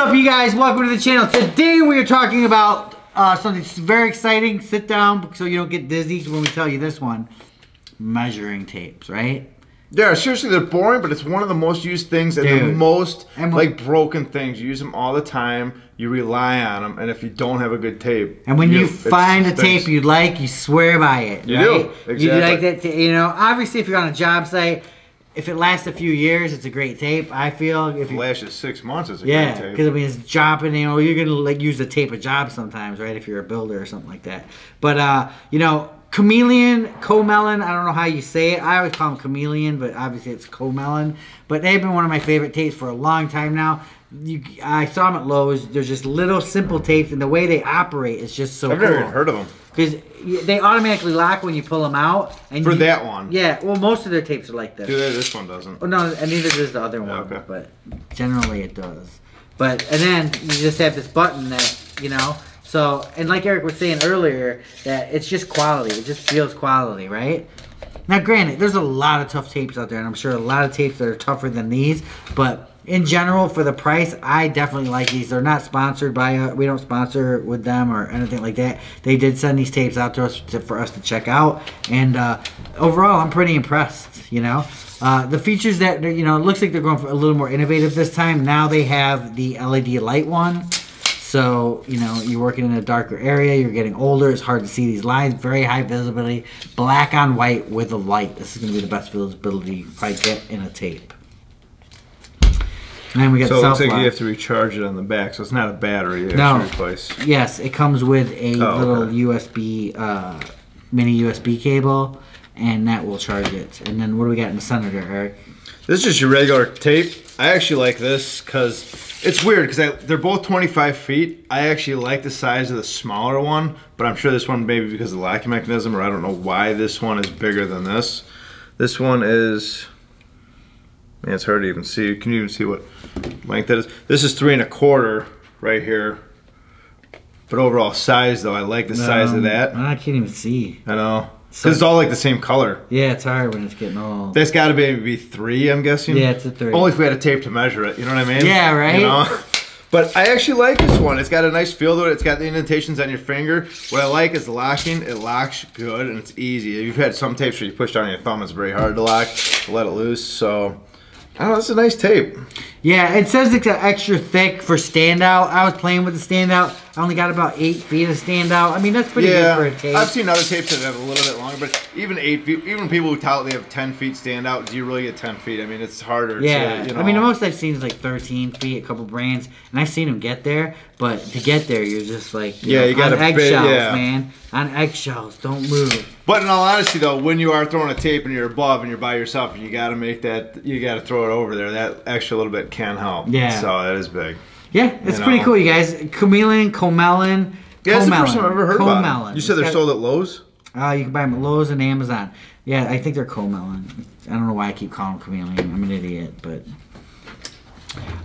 up, you guys? Welcome to the channel. Today we are talking about something very exciting. Sit down so you don't get dizzy when we tell you this one. Measuring tapes, right? Yeah, seriously, they're boring, but it's one of the most used things and the most like broken things. You use them all the time. You rely on them, and if you don't have a good tape, and when you find a tape you like, you swear by it. You right? do exactly. You like that. You know, obviously, if you're on a job site, if it lasts a few years, it's a great tape. I feel if it lasts 6 months, it's a great tape. because I mean it's dropping. You know, you're gonna like use the tape a job sometimes, right? If you're a builder or something like that. But you know, Komelon, I don't know how you say it. I always call them Chameleon, but obviously it's Komelon. But they've been one of my favorite tapes for a long time now. I saw them at Lowe's. They're just little simple tapes, and the way they operate is just so cool. I've never even heard of them. Because they automatically lock when you pull them out. And for that one? Yeah, well, most of their tapes are like this. Do they? This one doesn't. Oh, no, and neither does the other one. Okay. But generally it does. And then you just have this button that, you know. So, and like Eric was saying earlier, that it's just quality. It just feels quality, right? Now, granted, there's a lot of tough tapes out there, and I'm sure a lot of tapes that are tougher than these, but in general, for the price, I definitely like these. They're not sponsored by we don't sponsor with them or anything like that. They did send these tapes out to us for us to check out, and overall, I'm pretty impressed, you know. The features that, you know, it looks like they're going for a little more innovative this time. Now they have the LED light one. So, you know, you're working in a darker area, you're getting older, it's hard to see these lines, very high visibility, black on white with a light. This is going to be the best visibility you probably get in a tape. And then we got so it looks like you have to recharge it on the back, so it's not a battery you have to replace. Yes, it comes with a little USB, mini USB cable, and that will charge it. And then what do we got in the center there, Eric? This is just your regular tape. I actually like this because it's weird because they're both 25 feet. I actually like the size of the smaller one, but I'm sure this one maybe because of the locking mechanism, or I don't know why this one is bigger than this. This one is, man, it's hard to even see. Can you even see what length that is? This is 3 1/4 right here. But overall size though, I like the size of that. I can't even see. I know. Because it's all like the same color. Yeah, it's hard when it's getting old. That's got to be 3, I'm guessing. Yeah, it's a 3. Only if we had a tape to measure it, you know what I mean? Yeah, right? You know? But I actually like this one. It's got a nice feel to it. It's got the indentations on your finger. What I like is the locking. It locks good and it's easy. You've had some tapes where you push down your thumb, it's very hard to lock, to let it loose. So, I don't know, it's a nice tape. Yeah, it says it's extra thick for standout. I was playing with the standout. I only got about 8 feet of standout. I mean, that's pretty good for a tape. I've seen other tapes that have a little bit longer, but even 8 feet, even people who tout they have 10 feet standout, do you really get 10 feet? I mean, it's harder to, you know. I mean, the most I've seen is like 13 feet, a couple brands, and I've seen them get there, but to get there, you're just like, you got on eggshells, man. On eggshells, don't move. But in all honesty, though, when you are throwing a tape and you're above and you're by yourself and you got to make that, you got to throw it over there, that extra little bit can help. Yeah. So that is big. Yeah, it's pretty cool, you guys. Komelon. Yeah, that's the first time I've ever heard about it. You said they're sold at Lowe's? You can buy them at Lowe's and Amazon. Yeah, I think they're Komelon. I don't know why I keep calling them Chameleon. I'm an idiot, but...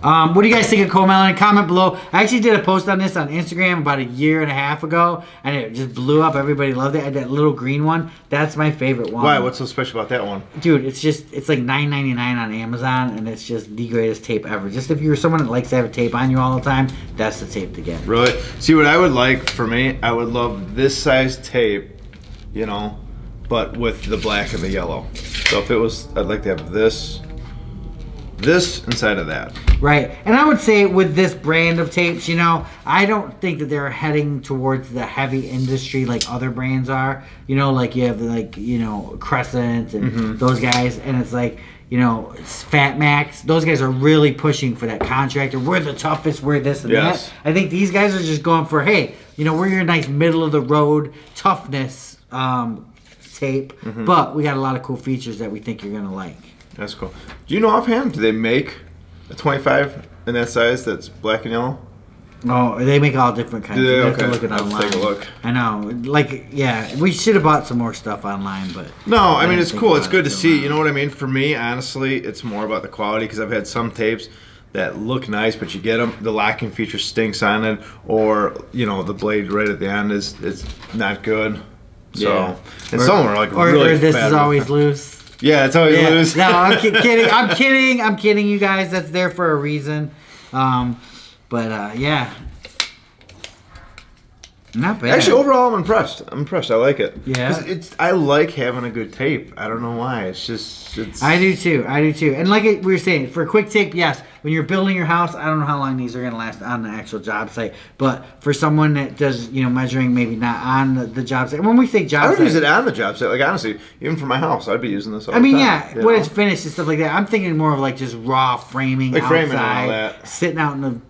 what do you guys think of Komelon? Comment below. I actually did a post on this on Instagram about 1.5 years ago, and it just blew up. Everybody loved it. And that little green one, that's my favorite one. Why? What's so special about that one? Dude, it's like $9.99 on Amazon, and it's just the greatest tape ever. Just if you're someone that likes to have a tape on you all the time, that's the tape to get. Really? See, what I would like for me, I would love this size tape, you know, but with the black and the yellow. So if it was, I'd like to have this inside of that. Right. And I would say with this brand of tapes, you know, I don't think that they're heading towards the heavy industry like other brands are. You know, like you have like, you know, Crescent and those guys, and it's like, you know, Fat Max. Those guys are really pushing for that contractor. We're the toughest, we're this and that. I think these guys are just going for, hey, you know, we're your nice middle of the road toughness tape, but we got a lot of cool features that we think you're gonna like. That's cool. Do you know offhand, do they make a 25 in that size that's black and yellow? Oh, they make all different kinds. You have to look it online. Take a look. I know. Like, yeah, we should have bought some more stuff online, but... No, I mean, it's cool. It's good to see. You know what I mean? For me, honestly, it's more about the quality, because I've had some tapes that look nice, but you get them, the locking feature stinks on it, or, you know, the blade right at the end is not good. So, and some are like really or this is always loose. Yeah, it's always loose. No, I'm kidding. I'm kidding. I'm kidding, you guys. That's there for a reason. But yeah. Not bad. Actually, overall, I'm impressed. I like it. Yeah. 'Cause I like having a good tape. I don't know why. It's. I do too. And like we were saying, for a quick tape, yes. When you're building your house, I don't know how long these are gonna last on the actual job site. But for someone that does, measuring maybe not on the job site. When we say job I would site, use it on the job site. Like honestly, even for my house, I'd be using this all I mean, the time. yeah, when it's finished and stuff like that. I'm thinking more of like just raw framing, Like outside, framing and all that. sitting out in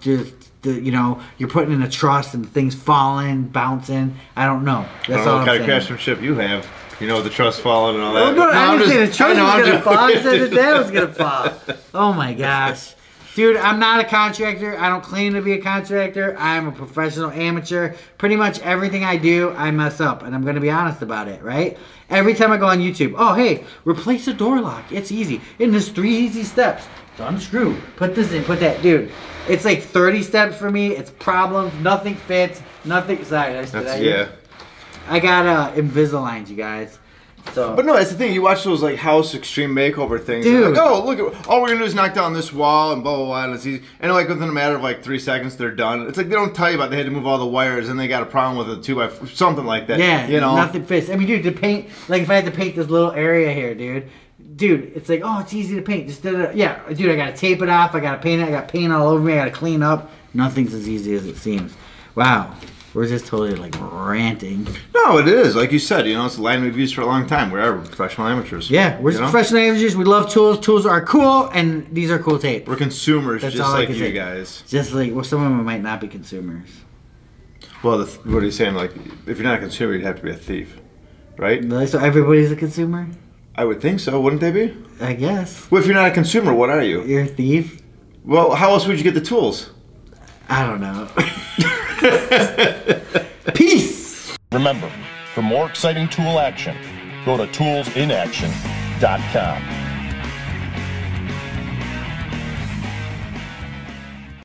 you're putting in a truss and things falling, bouncing. I don't know. That's I don't know all what I'm kind of saying. craftsmanship you have. The truss falling and all that. No, I didn't say the truss was gonna fall. I said that that was gonna fall. Oh my gosh. Dude, I'm not a contractor. I don't claim to be a contractor. I'm a professional amateur. Pretty much everything I do, I mess up. And I'm going to be honest about it, right? Every time I go on YouTube, oh, hey, replace a door lock. It's easy. And there's 3 easy steps. So unscrew. Put this in. Put that. Dude, it's like 30 steps for me. It's problems. Nothing fits. Nothing. Sorry. I got Invisalign, you guys. So. But no, that's the thing. You watch those like house extreme makeover things. Dude. Like, oh, look at all we're gonna do is knock down this wall and blah blah blah, and it's easy. And like within a matter of like 3 seconds, they're done. It's like they don't tell you about they had to move all the wires and they got a problem with a 2x something like that. Yeah, you know, nothing fits. I mean, dude, to paint, like if I had to paint this little area here, dude, it's like, oh, it's easy to paint. Just yeah, dude, I gotta tape it off. I gotta paint it. I got paint all over me. I gotta clean up. Nothing's as easy as it seems. Wow. We're just totally like ranting. No, it is. Like you said, it's a line we've used for a long time. We're professional amateurs. Yeah, we're just professional amateurs. We love tools. Tools are cool, and these are cool tapes. We're consumers, That's just all I like can you say. guys. Just like, well, some of them might not be consumers. Well, what are you saying? Like, if you're not a consumer, you'd have to be a thief, right? Really? So everybody's a consumer? I would think so. Wouldn't they be? I guess. Well, if you're not a consumer, what are you? You're a thief? Well, how else would you get the tools? I don't know. Peace! Remember, for more exciting tool action, go to toolsinaction.com.